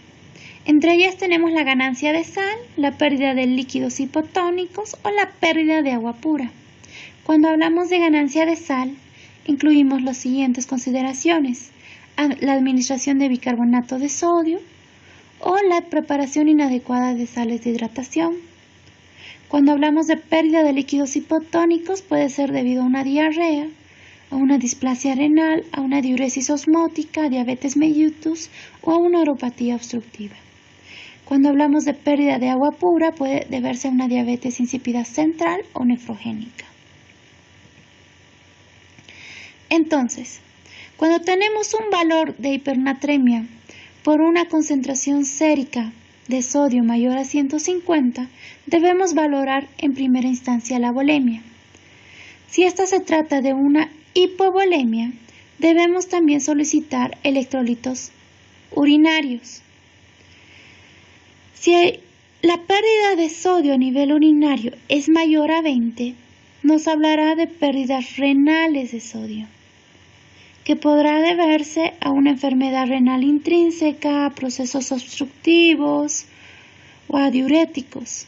Entre ellas tenemos la ganancia de sal, la pérdida de líquidos hipotónicos o la pérdida de agua pura. Cuando hablamos de ganancia de sal, incluimos las siguientes consideraciones: la administración de bicarbonato de sodio o la preparación inadecuada de sales de hidratación. Cuando hablamos de pérdida de líquidos hipotónicos, puede ser debido a una diarrea, a una displasia renal, a una diuresis osmótica, a diabetes mellitus o a una uropatía obstructiva. Cuando hablamos de pérdida de agua pura, puede deberse a una diabetes insípida central o nefrogénica. Entonces, cuando tenemos un valor de hipernatremia por una concentración sérica de sodio mayor a 150, debemos valorar en primera instancia la volemia. Si esta se trata de una hipovolemia, debemos también solicitar electrolitos urinarios. Si la pérdida de sodio a nivel urinario es mayor a 20, nos hablará de pérdidas renales de sodio, que podrá deberse a una enfermedad renal intrínseca, a procesos obstructivos o a diuréticos.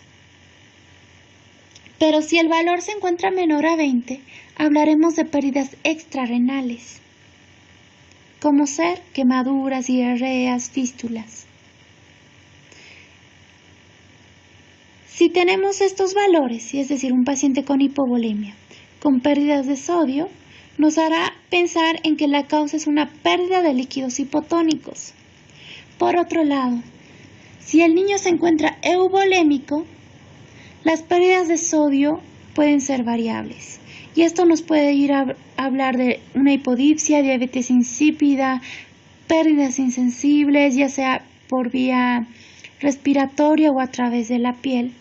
Pero si el valor se encuentra menor a 20, hablaremos de pérdidas extrarrenales, como ser quemaduras, diarreas, fístulas. Si tenemos estos valores, es decir, un paciente con hipovolemia, con pérdidas de sodio, nos hará pensar en que la causa es una pérdida de líquidos hipotónicos. Por otro lado, si el niño se encuentra euvolémico, las pérdidas de sodio pueden ser variables. Y esto nos puede ir a hablar de una hipodipsia, diabetes insípida, pérdidas insensibles, ya sea por vía respiratoria o a través de la piel,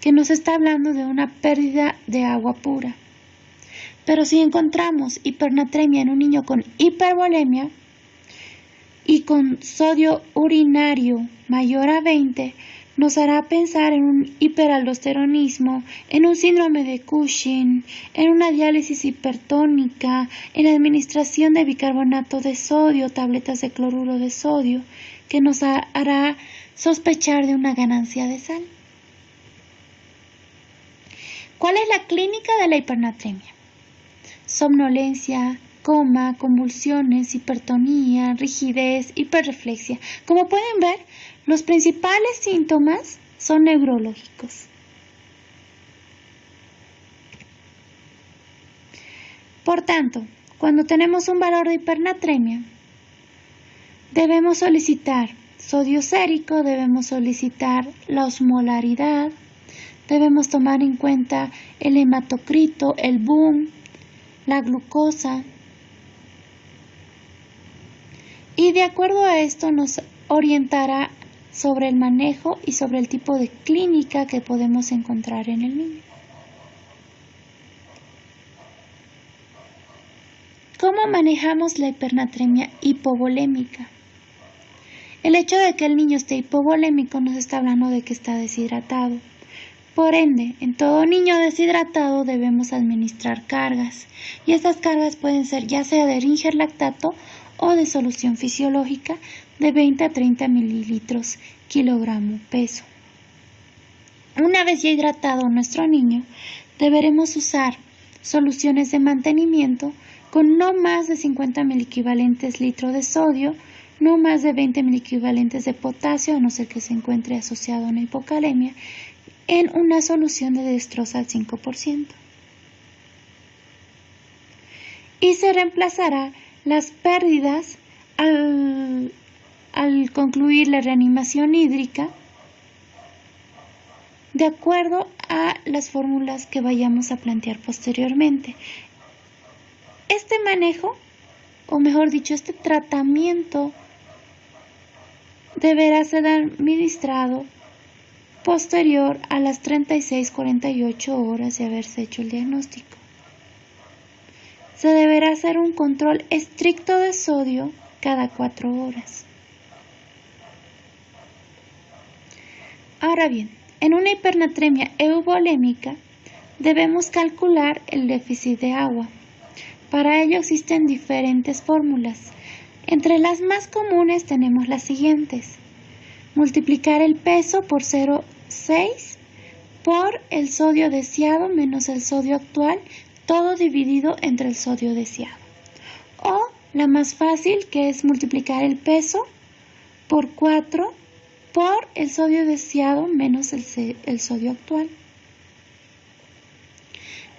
que nos está hablando de una pérdida de agua pura. Pero si encontramos hipernatremia en un niño con hipervolemia y con sodio urinario mayor a 20, nos hará pensar en un hiperaldosteronismo, en un síndrome de Cushing, en una diálisis hipertónica, en administración de bicarbonato de sodio, tabletas de cloruro de sodio, que nos hará sospechar de una ganancia de sal. ¿Cuál es la clínica de la hipernatremia? Somnolencia, coma, convulsiones, hipertonía, rigidez, hiperreflexia. Como pueden ver, los principales síntomas son neurológicos. Por tanto, cuando tenemos un valor de hipernatremia, debemos solicitar sodio sérico, debemos solicitar la osmolaridad, debemos tomar en cuenta el hematocrito, el BUN, la glucosa. Y de acuerdo a esto nos orientará sobre el manejo y sobre el tipo de clínica que podemos encontrar en el niño. ¿Cómo manejamos la hipernatremia hipovolémica? El hecho de que el niño esté hipovolémico nos está hablando de que está deshidratado. Por ende, en todo niño deshidratado debemos administrar cargas, y estas cargas pueden ser ya sea de Ringer lactato o de solución fisiológica de 20 a 30 mililitros kilogramo peso. Una vez ya hidratado nuestro niño, deberemos usar soluciones de mantenimiento con no más de 50 miliequivalentes litro de sodio, no más de 20 miliequivalentes de potasio, a no ser que se encuentre asociado a una hipocalemia, en una solución de dextrosa al 5%. Y se reemplazará las pérdidas al concluir la reanimación hídrica de acuerdo a las fórmulas que vayamos a plantear posteriormente. Este manejo, o mejor dicho, este tratamiento deberá ser administrado posterior a las 36-48 horas de haberse hecho el diagnóstico. Se deberá hacer un control estricto de sodio cada 4 horas. Ahora bien, en una hipernatremia euvolémica debemos calcular el déficit de agua. Para ello existen diferentes fórmulas. Entre las más comunes tenemos las siguientes: multiplicar el peso por 0,6 por el sodio deseado menos el sodio actual, todo dividido entre el sodio deseado. O la más fácil, que es multiplicar el peso por 4 por el sodio deseado menos el sodio actual.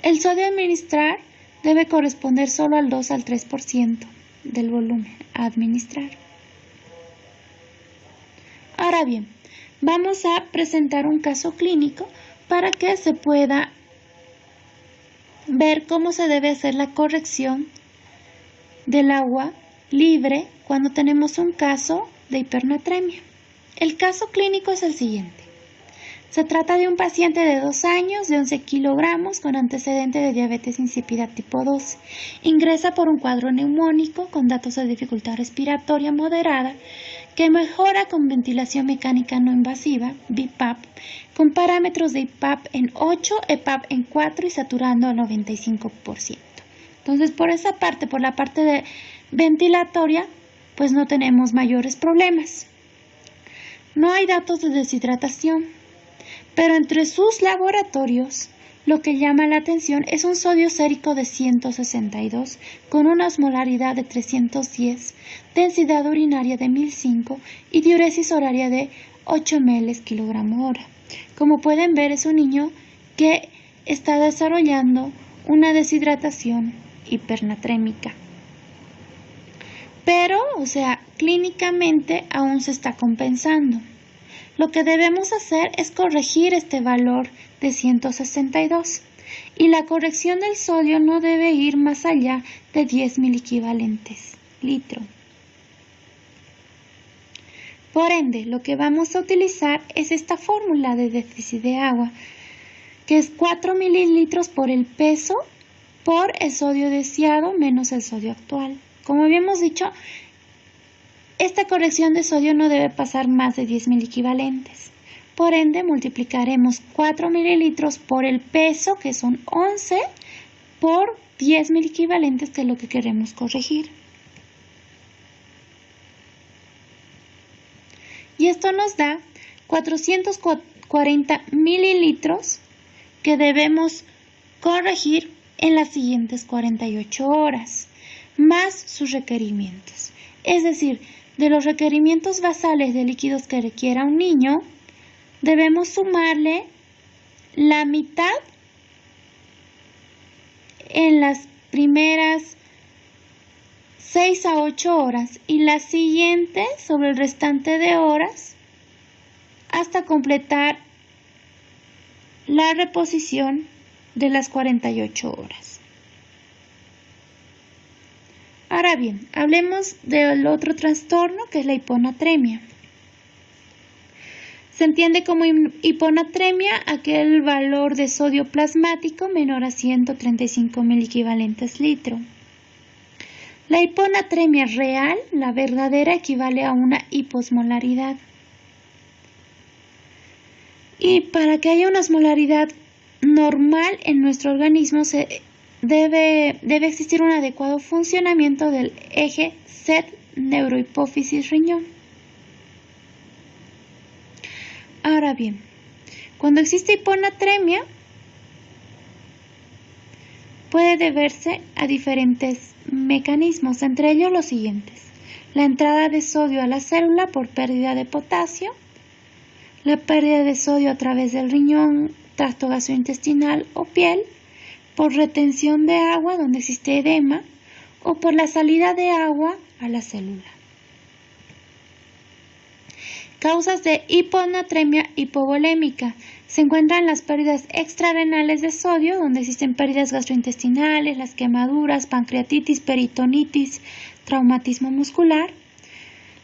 El sodio a administrar debe corresponder solo al 2 al 3% del volumen a administrar. Ahora bien, vamos a presentar un caso clínico para que se pueda ver cómo se debe hacer la corrección del agua libre cuando tenemos un caso de hipernatremia. El caso clínico es el siguiente. Se trata de un paciente de 2 años, de 11 kilogramos, con antecedente de diabetes insípida tipo 2. Ingresa por un cuadro neumónico con datos de dificultad respiratoria moderada, que mejora con ventilación mecánica no invasiva, BiPAP, con parámetros de IPAP en 8, EPAP en 4 y saturando al 95%. Entonces, por esa parte, por la parte de ventilatoria, pues no tenemos mayores problemas. No hay datos de deshidratación, pero entre sus laboratorios, lo que llama la atención es un sodio sérico de 162 con una osmolaridad de 310, densidad urinaria de 1005 y diuresis horaria de 8 ml kilogramo hora. Como pueden ver, es un niño que está desarrollando una deshidratación hipernatrémica. Pero, clínicamente aún se está compensando. Lo que debemos hacer es corregir este valor de 162. y la corrección del sodio no debe ir más allá de 10 miliequivalentes litro. Por ende, lo que vamos a utilizar es esta fórmula de déficit de agua, que es 4 mililitros por el peso por el sodio deseado menos el sodio actual. Como habíamos dicho, esta corrección de sodio no debe pasar más de 10 miliequivalentes. Por ende, multiplicaremos 4 mililitros por el peso, que son 11, por 10 miliequivalentes, que es lo que queremos corregir. Y esto nos da 440 mililitros que debemos corregir en las siguientes 48 horas, más sus requerimientos. Es decir, de los requerimientos basales de líquidos que requiera un niño, debemos sumarle la mitad en las primeras 6 a 8 horas y la siguiente sobre el restante de horas hasta completar la reposición de las 48 horas. Ahora bien, hablemos del otro trastorno, que es la hiponatremia. Se entiende como hiponatremia aquel valor de sodio plasmático menor a 135 miliequivalentes litro. La hiponatremia real, la verdadera, equivale a una hiposmolaridad. Y para que haya una osmolaridad normal en nuestro organismo debe existir un adecuado funcionamiento del eje SET neurohipófisis-riñón. Ahora bien, cuando existe hiponatremia, puede deberse a diferentes mecanismos, entre ellos los siguientes: la entrada de sodio a la célula por pérdida de potasio, la pérdida de sodio a través del riñón, tracto gastrointestinal o piel, por retención de agua donde existe edema o por la salida de agua a la célula. Causas de hiponatremia hipovolémica. Se encuentran las pérdidas extrarrenales de sodio, donde existen pérdidas gastrointestinales, las quemaduras, pancreatitis, peritonitis, traumatismo muscular.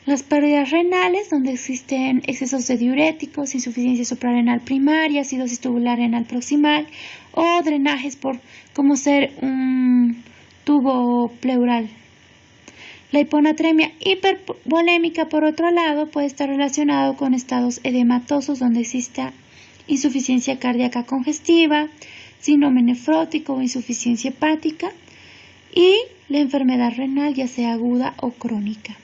Las pérdidas renales, donde existen excesos de diuréticos, insuficiencia suprarrenal primaria, acidosis tubular renal proximal o drenajes como ser un tubo pleural. La hiponatremia hipervolémica, por otro lado, puede estar relacionado con estados edematosos donde exista insuficiencia cardíaca congestiva, síndrome nefrótico o insuficiencia hepática, y la enfermedad renal, ya sea aguda o crónica.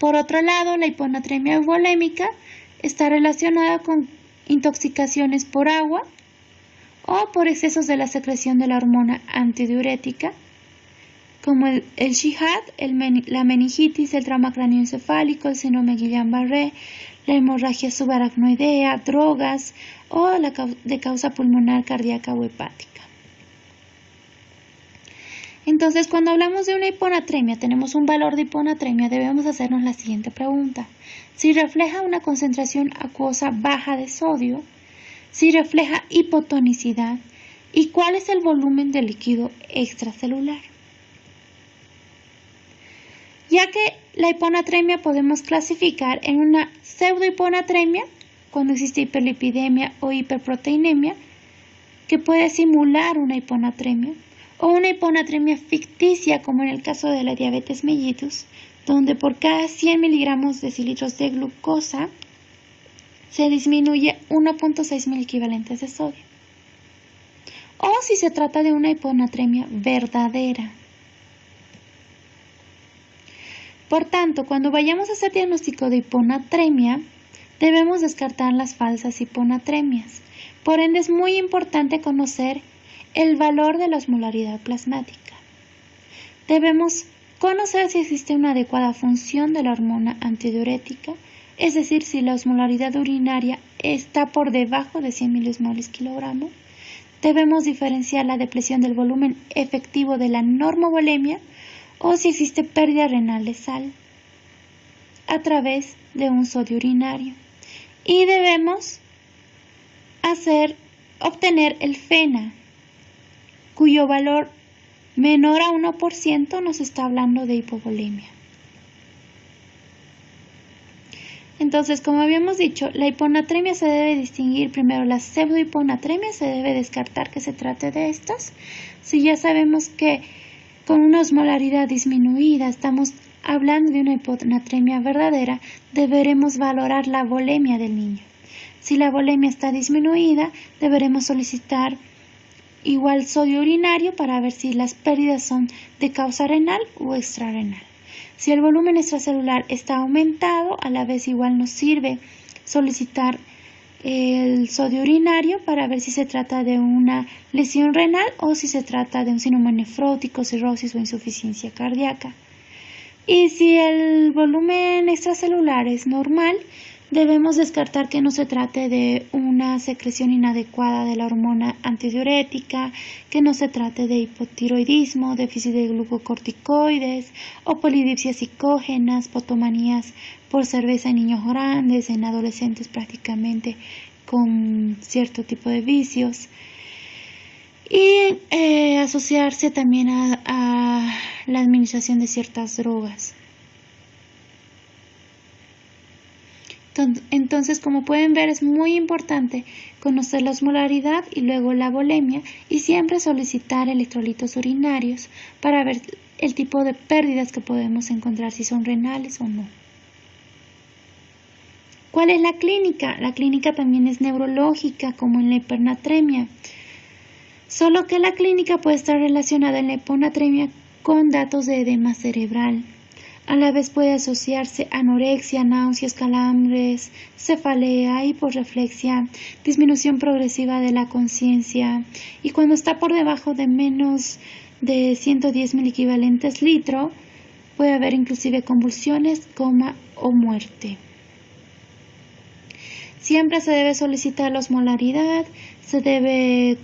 Por otro lado, la hiponatremia euvolémica está relacionada con intoxicaciones por agua o por excesos de la secreción de la hormona antidiurética, como el SHIHAD, la meningitis, el trauma cráneoencefálico, el síndrome Guillain-Barré, la hemorragia subaracnoidea, drogas o de causa pulmonar, cardíaca o hepática. Entonces, cuando hablamos de una hiponatremia, tenemos un valor de hiponatremia, debemos hacernos la siguiente pregunta: si refleja una concentración acuosa baja de sodio, si refleja hipotonicidad y cuál es el volumen de líquido extracelular. Ya que la hiponatremia podemos clasificar en una pseudohiponatremia, cuando existe hiperlipidemia o hiperproteinemia, que puede simular una hiponatremia, o una hiponatremia ficticia, como en el caso de la diabetes mellitus, donde por cada 100 miligramos decilitros de glucosa se disminuye 1.6 miliequivalentes de sodio. O si se trata de una hiponatremia verdadera. Por tanto, cuando vayamos a hacer diagnóstico de hiponatremia, debemos descartar las falsas hiponatremias. Por ende, es muy importante conocer el valor de la osmolaridad plasmática. Debemos conocer si existe una adecuada función de la hormona antidiurética, es decir, si la osmolaridad urinaria está por debajo de 100 milismoles kilogramo. Debemos diferenciar la depresión del volumen efectivo de la normovolemia o si existe pérdida renal de sal a través de un sodio urinario. Y debemos hacer obtener el FeNA, cuyo valor menor a 1% nos está hablando de hipovolemia. Entonces, como habíamos dicho, la hiponatremia se debe distinguir primero. La pseudohiponatremia se debe descartar que se trate de estas. Si ya sabemos que con una osmolaridad disminuida estamos hablando de una hiponatremia verdadera, deberemos valorar la volemia del niño. Si la volemia está disminuida, deberemos solicitar igual sodio urinario para ver si las pérdidas son de causa renal o extrarrenal. Si el volumen extracelular está aumentado, a la vez igual nos sirve solicitar el sodio urinario para ver si se trata de una lesión renal o si se trata de un síndrome nefrótico, cirrosis o insuficiencia cardíaca. Y si el volumen extracelular es normal, debemos descartar que no se trate de una secreción inadecuada de la hormona antidiurética, que no se trate de hipotiroidismo, déficit de glucocorticoides o polidipsias psicógenas, potomanías por cerveza en niños grandes, en adolescentes prácticamente con cierto tipo de vicios. Y asociarse también a la administración de ciertas drogas. Entonces, como pueden ver, es muy importante conocer la osmolaridad y luego la volemia y siempre solicitar electrolitos urinarios para ver el tipo de pérdidas que podemos encontrar, si son renales o no. ¿Cuál es la clínica? La clínica también es neurológica, como en la hipernatremia, solo que la clínica puede estar relacionada en la hiponatremia con datos de edema cerebral. A la vez puede asociarse anorexia, náuseas, calambres, cefalea, hiporreflexia, disminución progresiva de la conciencia, y cuando está por debajo de menos de 110 miliequivalentes litro, puede haber inclusive convulsiones, coma o muerte. Siempre se debe solicitar la osmolaridad, se debe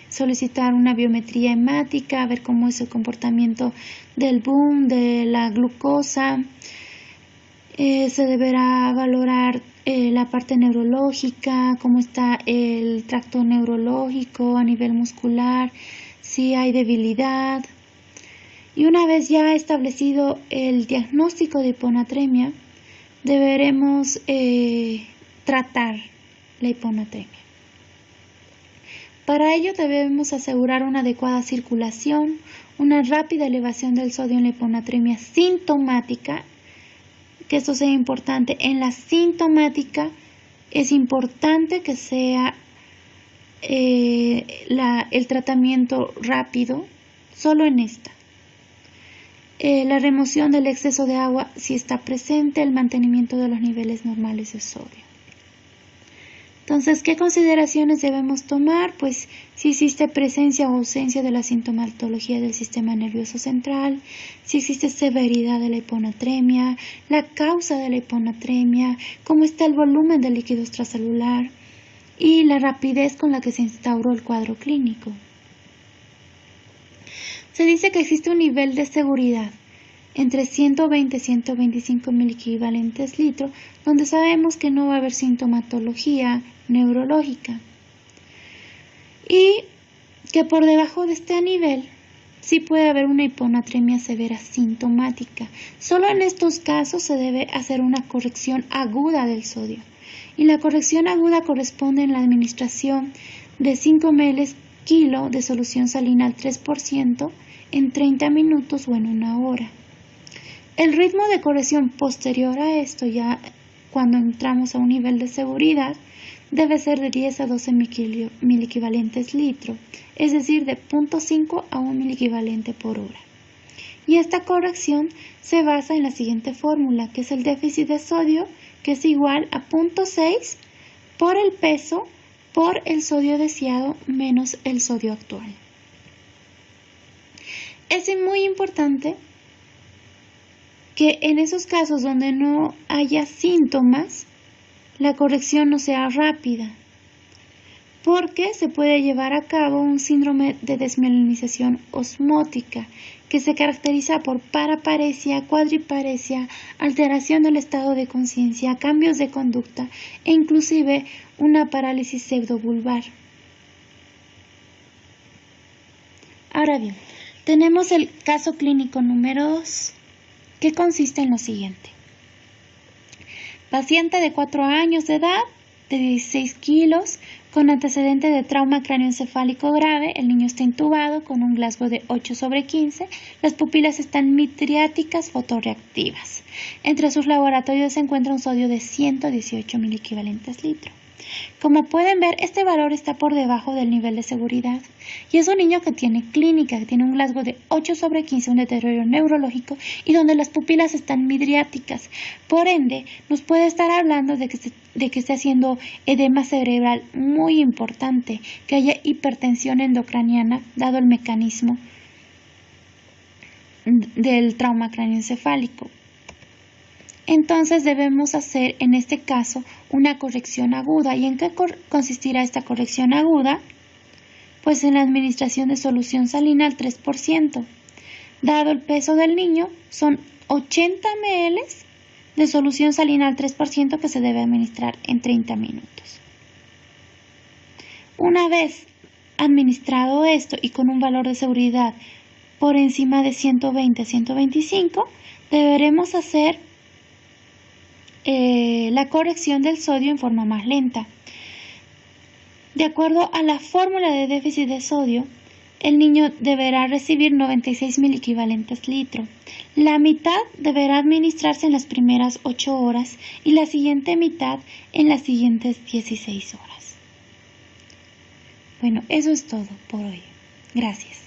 solicitar una biometría hemática, ver cómo es el comportamiento del boom, de la glucosa. Se deberá valorar la parte neurológica, cómo está el tracto neurológico a nivel muscular, si hay debilidad. Y una vez ya establecido el diagnóstico de hiponatremia, deberemos tratar la hiponatremia. Para ello debemos asegurar una adecuada circulación, una rápida elevación del sodio en la hiponatremia sintomática, que esto sea importante. En la sintomática es importante que sea el tratamiento rápido, solo en esta. La remoción del exceso de agua si está presente, el mantenimiento de los niveles normales de sodio. Entonces, ¿qué consideraciones debemos tomar? Pues si existe presencia o ausencia de la sintomatología del sistema nervioso central, si existe severidad de la hiponatremia, la causa de la hiponatremia, cómo está el volumen del líquido extracelular y la rapidez con la que se instauró el cuadro clínico. Se dice que existe un nivel de seguridad entre 120 y 125 miliequivalentes litro, donde sabemos que no va a haber sintomatología neurológica. Y que por debajo de este nivel sí puede haber una hiponatremia severa sintomática. Solo en estos casos se debe hacer una corrección aguda del sodio. Y la corrección aguda corresponde en la administración de 5 ml/kg de solución salina al 3% en 30 minutos o en 1 hora. El ritmo de corrección posterior a esto, ya cuando entramos a un nivel de seguridad, debe ser de 10 a 12 miliequivalentes litro, es decir, de 0.5 a 1 miliequivalente por hora. Y esta corrección se basa en la siguiente fórmula, que es el déficit de sodio, que es igual a 0.6 por el peso por el sodio deseado menos el sodio actual. Es muy importante que en esos casos donde no haya síntomas, la corrección no sea rápida, porque se puede llevar a cabo un síndrome de desmielinización osmótica, que se caracteriza por paraparesia, cuadriparesia, alteración del estado de conciencia, cambios de conducta e inclusive una parálisis pseudovulvar. Ahora bien, tenemos el caso clínico número 2, que consiste en lo siguiente. Paciente de 4 años de edad, de 16 kilos, con antecedente de trauma cráneoencefálico grave. El niño está intubado con un Glasgow de 8/15. Las pupilas están midriáticas fotorreactivas. Entre sus laboratorios se encuentra un sodio de 118 miliequivalentes litro. Como pueden ver, este valor está por debajo del nivel de seguridad. Y es un niño que tiene clínica, que tiene un Glasgow de 8/15, un deterioro neurológico y donde las pupilas están midriáticas. Por ende, nos puede estar hablando de que esté haciendo edema cerebral muy importante, que haya hipertensión endocraniana, dado el mecanismo del trauma cráneoencefálico. Entonces debemos hacer en este caso una corrección aguda. ¿Y en qué consistirá esta corrección aguda? Pues en la administración de solución salina al 3%. Dado el peso del niño, son 80 ml de solución salina al 3% que se debe administrar en 30 minutos. Una vez administrado esto y con un valor de seguridad por encima de 120 a 125, deberemos hacer la corrección del sodio en forma más lenta. De acuerdo a la fórmula de déficit de sodio, el niño deberá recibir 96 miliequivalentes litro. La mitad deberá administrarse en las primeras 8 horas y la siguiente mitad en las siguientes 16 horas. Bueno, eso es todo por hoy. Gracias.